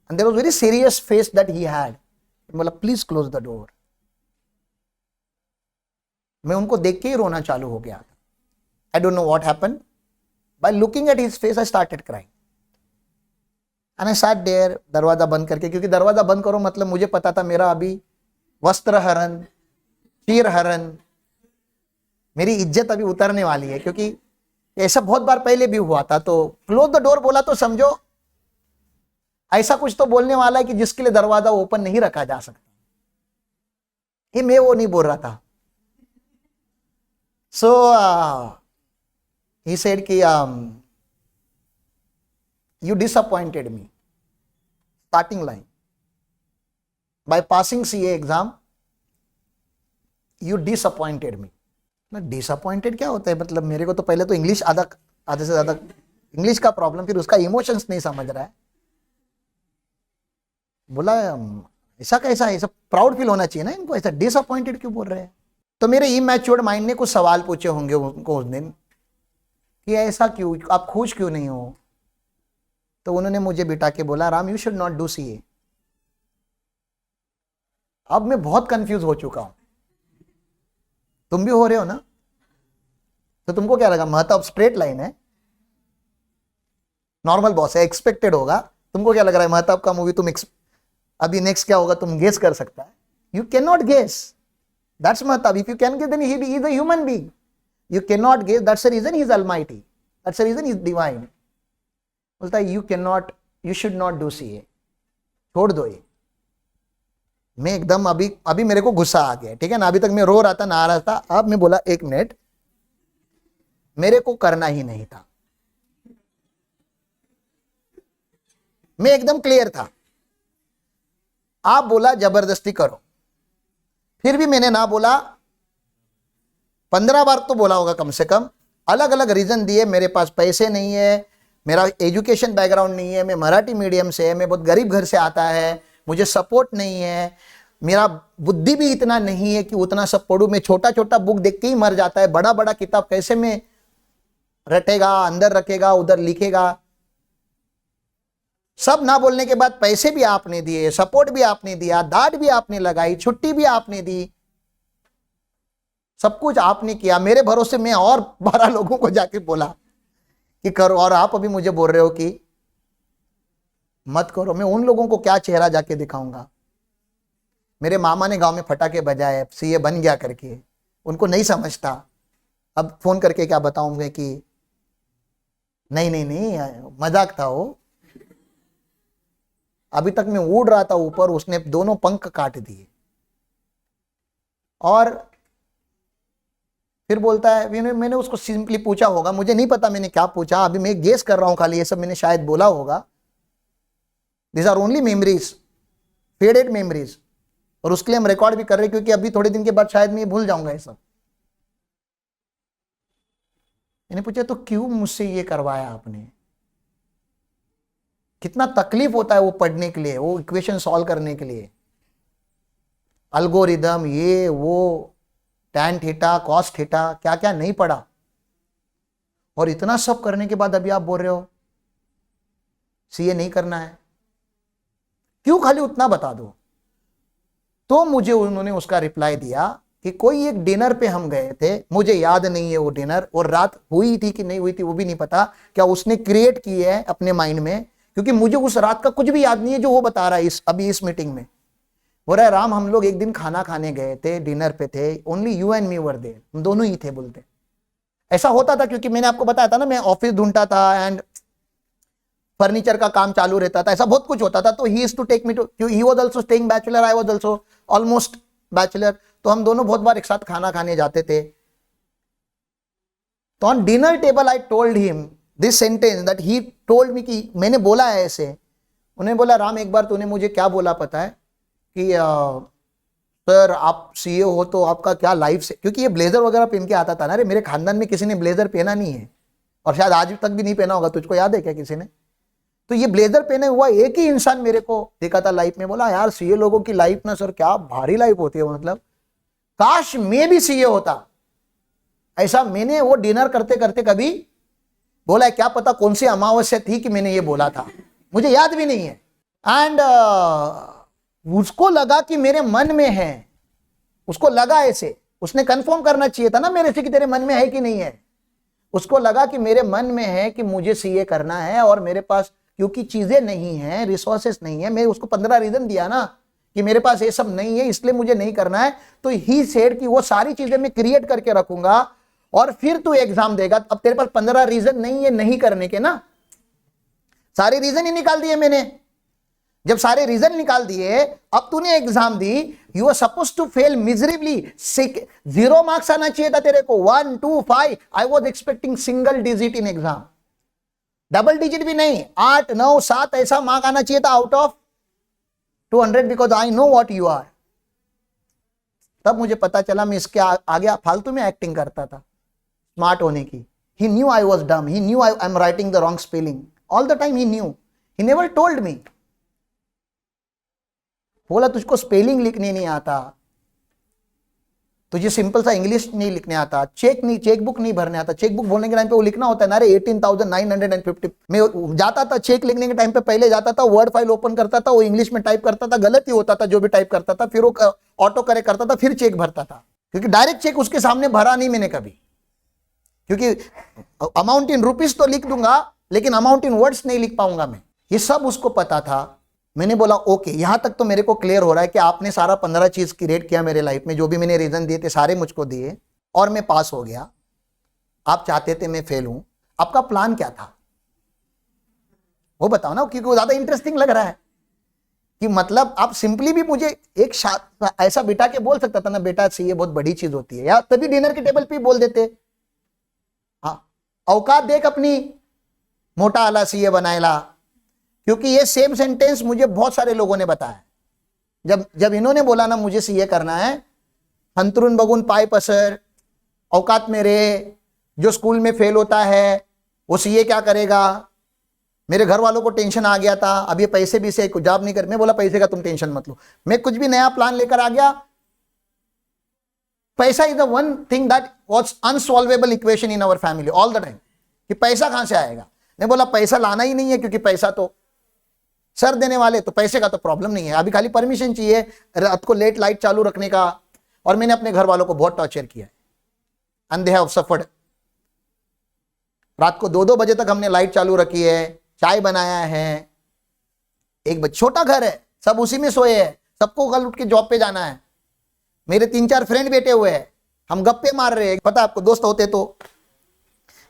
And there was very serious face that he had. बोला प्लीज क्लोज द डोर। मैं उनको देख के ही रोना चालू हो गया था। I don't know what happened, by looking at his face I started crying and I sat there, दरवाजा बंद करके, क्योंकि दरवाजा बंद करो मतलब मुझे पता था मेरा अभी वस्त्र हरण, चीर हरण, मेरी इज्जत अभी उतरने वाली है, क्योंकि ऐसा बहुत बार पहले भी हुआ था। तो क्लोज द डोर बोला तो समझो ऐसा कुछ तो बोलने वाला है कि जिसके लिए दरवाजा ओपन नहीं रखा जा सकता। ये मैं वो नहीं बोल रहा था। सो ही सेड कि you disappointed me, starting line, by passing CA exam you disappointed me. Disappointed क्या होता है, मतलब मेरे को तो पहले तो इंग्लिश आधे से ज्यादा इंग्लिश का प्रॉब्लम, फिर उसका इमोशंस नहीं समझ रहा है। बोला ऐसा कैसा है, ऐसा प्राउड फील होना चाहिए ना इनको, ऐसा डिसअपॉइंटेड क्यों बोल रहे हैं। तो मेरे इमैच्योर्ड माइंड ने कुछ सवाल पूछे होंगे उनको उस दिन कि ऐसा क्यों, आप खुश क्यों नहीं हो। तो उन्होंने मुझे बिठा के बोला Ram you should not do CA. अब मैं बहुत कंफ्यूज हो चुका हूं, तुम भी हो रहे हो ना। तो तुमको क्या लगा, महताब स्ट्रेट लाइन है, नॉर्मल बॉस है, एक्सपेक्टेड होगा। तुमको क्या लग रहा है महताब का मूवी तुम अभी नेक्स्ट क्या होगा तुम गेस कर सकता है। You can not guess, that's Mahtab. If you can guess then he is a human being. You can not guess, that's the reason he is almighty, that's the reason he is divine. बोलता है you can not, you should not do CA, छोड़ दो ये। मैं एकदम अभी मेरे को गुस्सा आ गया, ठीक है ना। अभी तक मैं रो रहा था, ना रहा था। अब मैं बोला एक मिनट, मेरे को करना ही नहीं था। मैं एकदम क्लियर था। आप बोला जबरदस्ती करो, फिर भी मैंने ना बोला। 15 बार तो बोला होगा कम से कम, अलग अलग रीजन दिए। मेरे पास पैसे नहीं है, मेरा एजुकेशन बैकग्राउंड नहीं है, मैं मराठी मीडियम से है, मैं बहुत गरीब घर से आता है, मुझे सपोर्ट नहीं है, मेरा बुद्धि भी इतना नहीं है कि उतना सब पढ़ूं। मैं छोटा छोटा बुक देख के ही मर जाता है, बड़ा बड़ा किताब कैसे में रटेगा, अंदर रखेगा, उधर लिखेगा। सब ना बोलने के बाद पैसे भी आपने दिए, सपोर्ट भी आपने दिया, डांट भी आपने लगाई, छुट्टी भी आपने दी, सब कुछ आपने किया। मेरे भरोसे में और 12 लोगों को जाके बोला कि करो, और आप अभी मुझे बोल रहे हो कि मत करो। मैं उन लोगों को क्या चेहरा जाके दिखाऊंगा। मेरे मामा ने गांव में फटाके बजाए, सीए बन गया करके, उनको नहीं समझता। अब फोन करके क्या बताऊंगा कि नहीं मजाक था वो। अभी तक मैं उड़ रहा था ऊपर, उसने दोनों पंख काट दिए। और फिर बोलता है, मैंने उसको सिंपली पूछा होगा, मुझे नहीं पता मैंने क्या पूछा, अभी मैं गेस कर रहा हूं खाली, ये सब मैंने शायद बोला होगा। These are only memories, faded memories, और उसके लिए हम रिकॉर्ड भी कर रहे हैं, क्योंकि अभी थोड़े दिन के बाद शायद मैं भूल जाऊंगा ये सब। मैंने पूछा तो क्यों मुझसे ये करवाया आपने। कितना तकलीफ होता है वो पढ़ने के लिए, वो इक्वेशन सॉल्व करने के लिए, अल्गोरिदम, ये वो, टैन थीटा, कॉस थीटा, क्या क्या नहीं पढ़ा। और इतना सब करने के बाद अभी आप बोल रहे हो सीए नहीं करना है, क्यों, खाली उतना बता दो। तो मुझे उन्होंने उसका रिप्लाई दिया कि कोई एक डिनर पे हम गए थे, मुझे याद नहीं है वो डिनर, और रात हुई थी कि नहीं हुई थी वो भी नहीं पता, क्या उसने क्रिएट की है अपने माइंड में, क्योंकि मुझे उस रात का कुछ भी याद नहीं है जो वो बता रहा है अभी इस मीटिंग में। बोल रहा है राम हम लोग एक दिन खाना खाने गए थे, डिनर पे थे, only you and me were there, हम दोनों ही थे। बोलते ऐसा होता था क्योंकि मैंने आपको बताया था ना, मैं ऑफिस ढूंढता था एंड फर्नीचर का काम चालू रहता था, ऐसा बहुत कुछ होता था। तो he is to take me to, he was also staying bachelor, I was also almost bachelor, तो हम दोनों बहुत बार एक साथ खाना खाने जाते थे। तो on dinner table I told him this sentence that he told me, कि मैंने बोला है ऐसे। उन्हें बोला राम एक बार तूने मुझे क्या बोला पता है कि सर आप सीए हो तो आपका क्या लाइफ से, क्योंकि ये ब्लेजर वगैरह पहन के आता था ना। अरे मेरे खानदान में किसी ने ब्लेजर पहना नहीं है, और शायद आज तक भी नहीं पहना होगा। तुझको याद है क्या किसी ने? तो ये ब्लेजर पहने हुआ एक ही इंसान मेरे को देखा था लाइफ में, बोला यार सीए लोगों की लाइफ ना सर क्या भारी लाइफ होती है, मतलब काश मैं भी सीए होता ऐसा। मैंने वो डिनर करते करते कभी बोला है, क्या पता कौन सी अमावस्या थी कि मैंने ये बोला था, मुझे याद भी नहीं है। एंड उसको लगा कि मेरे मन में है, उसको लगा ऐसे, उसने कंफर्म करना चाहिए था ना मेरे से कि तेरे मन में है कि नहीं है। उसको लगा कि मेरे मन में है कि मुझे सीए करना है, और मेरे पास क्योंकि चीजें नहीं है, रिसोर्सेस नहीं है। मैं उसको 15 रीजन दिया ना कि मेरे पास ये सब नहीं है इसलिए मुझे नहीं करना है। तो ही सेड कि वो सारी चीजें मैं क्रिएट करके रखूंगा और फिर तू एग्जाम देगा। अब तेरे पास 15 रीजन नहीं है नहीं करने के ना, सारे रीजन ही निकाल दिए मैंने। जब सारे रीजन निकाल दिए, अब तूने एग्जाम दी, you are suppose to fail miserably. 0 marks आना चाहिए था तेरे को, 1 2 5। I was expecting single digit in exam, double digit भी नहीं, 8 9 7 ऐसा मार्क आना चाहिए था out of 200, because I know what you are. तब मुझे पता चला मैं इसके आगे फालतू में एक्टिंग करता था स्मार्ट होने की। He knew I was dumb. He knew I'm writing the wrong spelling. All the time he knew. He never told me. बोला तुझको स्पेलिंग लिखने नहीं आता, तुझे सिंपल सा इंग्लिश नहीं लिखने आता, चेक बुक नहीं भरने आता। चेक बुक बोलने के टाइम पे वो लिखना होता है ना रे 18,950। मैं जाता था चेक लिखने के टाइम पे, पहले जाता था वर्ड फाइल ओपन करता था, वो इंग्लिश में टाइप करता था, गलत ही होता था जो भी टाइप करता था, फिर वो ऑटो करेक्ट करता था, फिर चेक भरता था। क्योंकि डायरेक्ट चेक उसके सामने भरा नहीं मैंने कभी, क्योंकि अमाउंट इन रुपीस तो लिख दूंगा लेकिन अमाउंट इन वर्ड्स नहीं लिख पाऊंगा मैं। ये सब उसको पता था। मैंने बोला ओके, यहां तक तो मेरे को क्लियर हो रहा है कि आपने सारा 15 चीज क्रिएट किया मेरे लाइफ में, जो भी मैंने रीजन दिए थे सारे मुझको दिए और मैं पास हो गया। आप चाहते थे मैं फेल हूं, आपका प्लान क्या था वो बताओ ना, क्योंकि वो ज्यादा इंटरेस्टिंग लग रहा है। कि मतलब आप सिंपली भी मुझे एक ऐसा बिठा के बोल सकता था ना, बेटा सीए बहुत बड़ी चीज होती है, या तभी डिनर के टेबल पे बोल देते। हाँ, औकात देख अपनी, मोटा आला सीए बनाएला। क्योंकि ये सेम सेंटेंस मुझे बहुत सारे लोगों ने बताया। जब इन्होंने बोला ना मुझे सीए करना है, हंतरून बगुन पाय पसर, औकात में रे, जो स्कूल में फेल होता है वो सीए क्या करेगा। मेरे घर वालों को टेंशन आ गया था, अब ये पैसे भी से कुछ जॉब नहीं कर। मैं बोला पैसे का तुम टेंशन मत लो, मैं कुछ भी नया प्लान लेकर आ गया, पैसा is the one thing that was unsolvable equation in our family all the time, कि पैसा कहां से आएगा। मैं बोला पैसा लाना ही नहीं है, क्योंकि पैसा तो सर देने वाले, तो पैसे का तो प्रॉब्लम नहीं है, अभी खाली परमिशन चाहिए रात को लेट लाइट चालू रखने का। और मैंने अपने घर वालों को बहुत टॉर्चर किया है, एंड दे हैव सफर्ड। रात को 2-2 बजे तक हमने लाइट चालू रखी है, चाय बनाया है, एक छोटा घर है, सब उसी में सोए हैं, सबको कल उठ के जॉब पे जाना है। मेरे 3-4 फ्रेंड बैठे हुए हैं, हम गप्पे मार रहे हैं। पता है आपको, दोस्त होते तो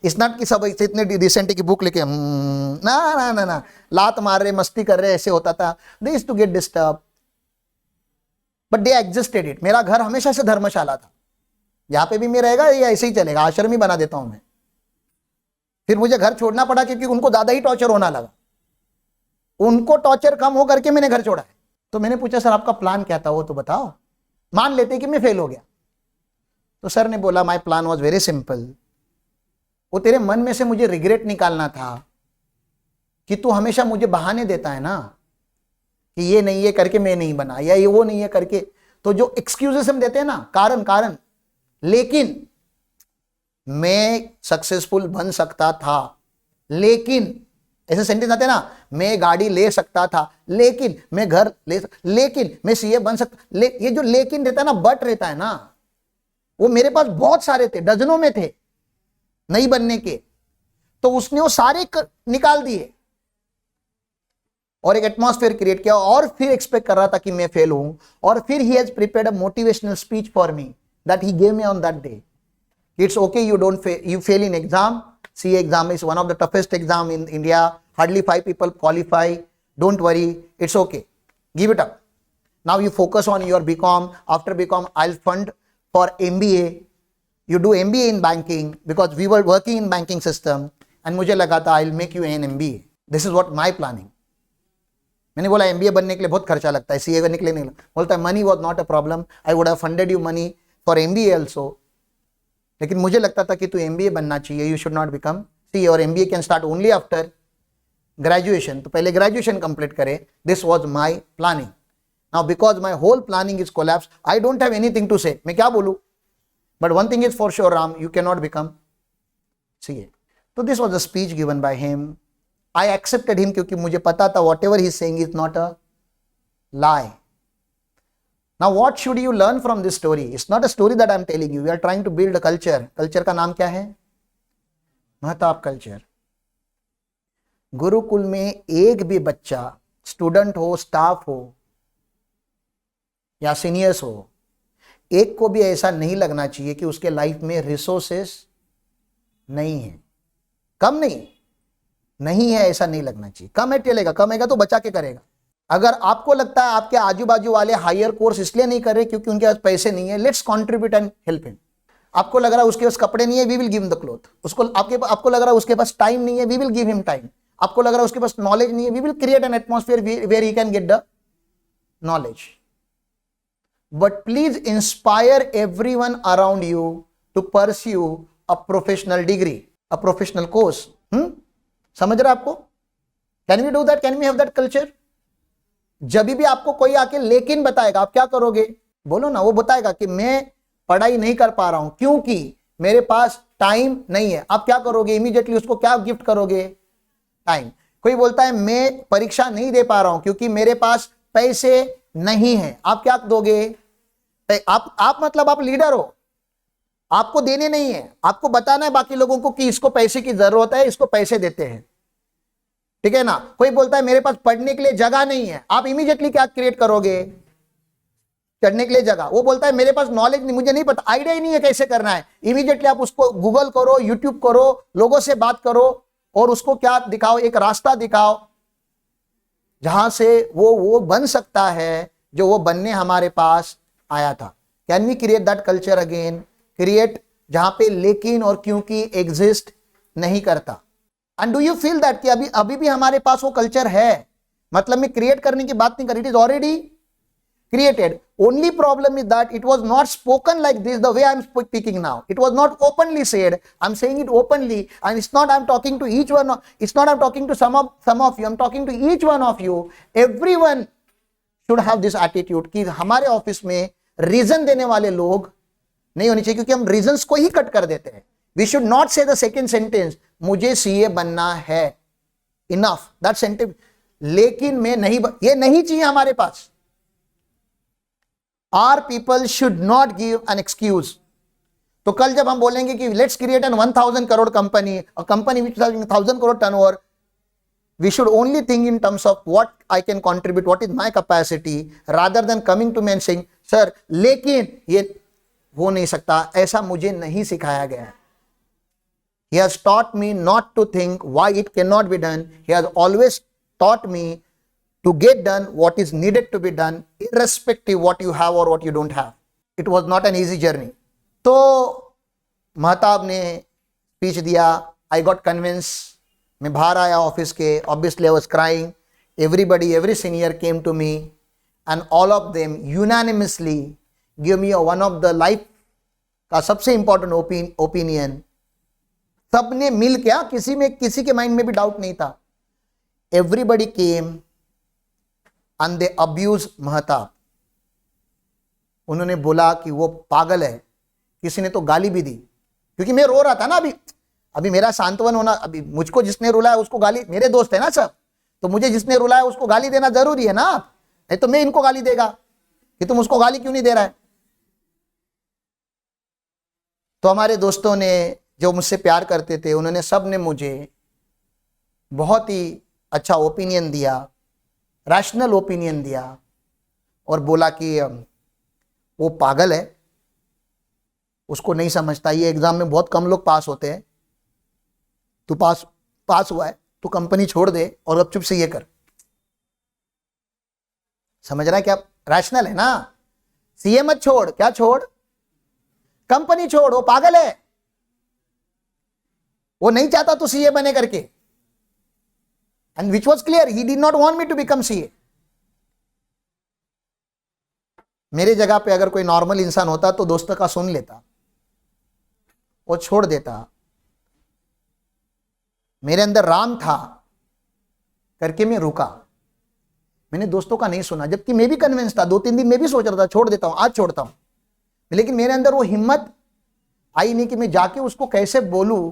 इस नॉट की सब इतने डिसेंट की बुक लेके ना ना ना ना लात मार रहे, मस्ती कर रहे, ऐसे होता था। They used to get disturb, but they existed it. मेरा घर हमेशा से धर्मशाला था, यहाँ पे भी मैं रहेगा ये ऐसे ही चलेगा, आश्रम ही बना देता हूं मैं। फिर मुझे घर छोड़ना पड़ा क्योंकि उनको ज्यादा ही टॉर्चर होना लगा। उनको टॉर्चर कम हो करके मैंने घर छोड़ा है। तो मैंने पूछा सर आपका प्लान क्या था, वो तो बताओ। मान लेते कि मैं फेल हो गया, तो सर ने बोला my plan was very simple. वो तेरे मन में से मुझे रिग्रेट निकालना था कि तू हमेशा मुझे बहाने देता है ना, कि ये नहीं ये करके मैं नहीं बना, या ये वो नहीं है करके। तो जो एक्सक्यूजेस हम देते हैं ना, कारण, लेकिन मैं सक्सेसफुल बन सकता था, लेकिन ऐसे सेंटेंस आते हैं ना, मैं गाड़ी ले सकता था, लेकिन मैं घर लेकिन मैं सीए बन सकता। ये जो लेकिन रहता है ना, बट रहता है ना, वो मेरे पास बहुत सारे थे, डजनों में थे नहीं बनने के। तो उसने वो सारे निकाल दिए और एक एटमॉस्फेयर क्रिएट किया, और फिर एक्सपेक्ट कर रहा था कि मैं फेल हूं। और फिर he has prepared a motivational speech for me that he gave me on that day. It's okay, you fail in exam. CA exam is one of the toughest exam in India. Hardly 5 people qualify. Don't worry, it's okay. Give it up. Now you focus on your BCom. After BCom, I'll fund for MBA. You do MBA in banking because we were working in banking system. And मुझे लगा था I'll make you an MBA. This is what my planning. मैंने बोला MBA बनने के लिए बहुत खर्चा लगता है, CA बनने के लिए नहीं लगता। बोलता है money was not a problem. I would have funded you money for MBA also. लेकिन मुझे लगता था कि तू एमबीए बनना चाहिए, you should not become CA, और MBA can start only after graduation, तो पहले ग्रेजुएशन कंप्लीट करे. This was my planning. Now because my whole planning is collapse, I don't have anything to say. मैं क्या बोलूं? But one thing is for sure Ram, you can not become CA. तो this was a speech given by him. I accepted him क्योंकि मुझे पता था what ever he is saying is not a lie. Now what should you learn from this story? It's not a story that I'm telling you. We are trying to build a culture. Culture का नाम क्या है? Mahtab culture. Gurukul में एक भी बच्चा, student हो, staff हो या सीनियर्स हो, एक को भी ऐसा नहीं लगना चाहिए कि उसके लाइफ में रिसोर्सेस नहीं है. कम नहीं है ऐसा नहीं लगना चाहिए. कम है चलेगा, कम है तो बचा के करेगा. अगर आपको लगता है आपके आजू बाजू वाले हायर कोर्स इसलिए नहीं कर रहे क्योंकि उनके पास पैसे नहीं है, let's contribute and help him. आपको लग रहा है उसके पास कपड़े नहीं है, we will give him the cloth. आपको लग रहा है उसके पास टाइम नहीं है, we will give him time. आपको लग रहा है उसके पास नॉलेज नहीं है, we will create an atmosphere where he can get the knowledge. But please inspire everyone around you to pursue a professional degree, a professional course. समझ रहे आपको? Can we do that? Can we have that culture? जब भी आपको कोई आके लेकिन बताएगा, आप क्या करोगे? बोलो ना. वो बताएगा कि मैं पढ़ाई नहीं कर पा रहा हूं क्योंकि मेरे पास टाइम नहीं है. आप क्या करोगे? इमीडिएटली उसको क्या गिफ्ट करोगे? टाइम. कोई बोलता है मैं परीक्षा नहीं दे पा रहा हूं क्योंकि मेरे पास पैसे नहीं है. आप क्या दोगे? आप मतलब आप लीडर हो, आपको देने नहीं है, आपको बताना है बाकी लोगों को कि इसको पैसे की जरूरत है, इसको पैसे देते हैं. ठीक है ना? कोई बोलता है मेरे पास पढ़ने के लिए जगह नहीं है, आप इमीडिएटली क्या क्रिएट करोगे? चढ़ने के लिए जगह. वो बोलता है मेरे पास नॉलेज नहीं, मुझे नहीं पता, आइडिया ही नहीं है कैसे करना है. इमीडिएटली आप उसको गूगल करो, यूट्यूब करो, लोगों से बात करो और उसको क्या दिखाओ? एक रास्ता दिखाओ जहां से वो बन सकता है जो वो बनने हमारे पास आया था. Can we create that culture again? Create जहां पे लेकिन और क्योंकि एग्जिस्ट नहीं करता. And do you feel that कि अभी भी हमारे पास वो कल्चर है? मतलब मैं क्रिएट करने की बात नहीं कर रही, it is already created. Only problem is that it was not spoken like this the way I'm speaking now. It was not openly said. I'm saying it openly, and it's not I'm talking to each one. It's not I'm talking to some of you. I'm talking to each one of you. Everyone should have this attitude कि हमारे office में reason देने वाले लोग नहीं होने चाहिए, क्योंकि हम रीजंस को ही कट कर देते हैं. We should not say the second sentence, मुझे सीए बनना है. Enough that sentence. लेकिन मैं नहीं, ये नहीं चाहिए हमारे पास. Our people should not give an excuse. तो कल जब हम बोलेंगे कि let's create an 1000 crore company, a company which is having 1000 crore turnover, we should only think in terms of what I can contribute, what is my capacity, rather than coming to me and saying, sir, लेकिन ये हो नहीं सकता, ऐसा मुझे नहीं सिखाया गया. He has taught me not to think why it cannot be done. He has always taught me to get done what is needed to be done, irrespective what you have or what you don't have. It was not an easy journey. तो महताब ने speech दिया. I got convinced. मैं बाहर आया office के. Obviously I was crying. Everybody, every senior came to me, and all of them unanimously give me one of the life का सबसे important opinion. सबने मिल क्या, किसी के माइंड में भी डाउट नहीं था. Everybody came and they abuse Mahtab. उन्होंने बोला कि वो पागल है. किसी ने तो गाली भी दी, क्योंकि मैं रो रहा था ना. अभी मेरा सांत्वन होना, अभी मुझको जिसने रुलाया उसको गाली, मेरे दोस्त है ना सब, तो मुझे जिसने रुलाया उसको गाली देना जरूरी है ना. नहीं तो मैं इनको गाली देगा कि तुम उसको गाली क्यों नहीं दे रहा है. तो हमारे दोस्तों ने जो मुझसे प्यार करते थे, उन्होंने सब ने मुझे बहुत ही अच्छा ओपिनियन दिया, रैशनल ओपिनियन दिया, और बोला कि वो पागल है, उसको नहीं समझता, ये एग्जाम में बहुत कम लोग पास होते हैं, तू पास हुआ है, तू कंपनी छोड़ दे और अब चुप से ये कर. समझ रहा है क्या? रैशनल है ना. सीए मत छोड़. क्या छोड़? कंपनी छोड़. वो पागल है, वो नहीं चाहता तू सीए बने करके. And which was clear, he did not want me to become CA. मेरे जगह पे अगर कोई नॉर्मल इंसान होता तो दोस्तों का सुन लेता, वो छोड़ देता. मेरे अंदर राम था, करके मैं रुका। मैंने दोस्तों का नहीं सुना, जबकि मैं भी कन्विंस था। 2-3 दिन मैं भी सोच रहा था छोड़ देता हूं, आज छोड़ता हूं, लेकिन मेरे अंदर वो हिम्मत आई नहीं कि मैं जाके उसको कैसे बोलूं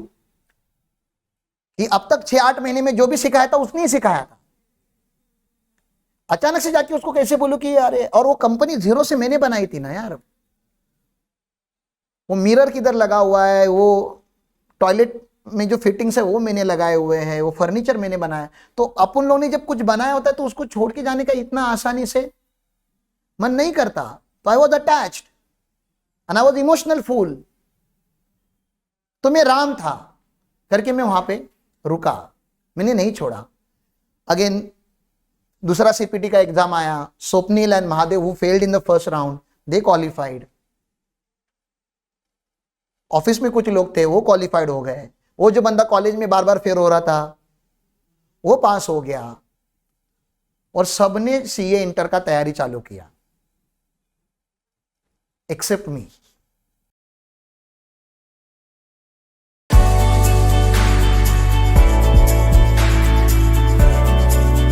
कि अब तक 6-8 महीने में जो भी सिखाया था उसने ही सिखाया था। अचानक से जाके उसको कैसे बोलूं कि यार, और वो कंपनी जीरो से मैंने बनाई थी ना यार। वो मिरर किधर लगा हुआ है, वो टॉयलेट में जो फिटिंग्स है वो मैंने लगाए हुए हैं, वो फर्नीचर मैंने बनाया। तो अपन लोगों ने जब कुछ बनाया होता है तो उसको छोड़ के जाने का इतना आसानी से मन नहीं करता। तो I was attached and I was emotional fool. तो मैं राम था करके मैं वहां पे रुका, मैंने नहीं छोड़ा। अगेन दूसरा सीपीटी का एग्जाम आया, Swapnil and Mahadev who failed in the first round, they qualified. Office में कुछ लोग थे वो क्वालिफाइड हो गए। वो जो बंदा कॉलेज में बार बार फेल हो रहा था वो पास हो गया, और सबने सीए इंटर का तैयारी चालू किया एक्सेप्ट मी।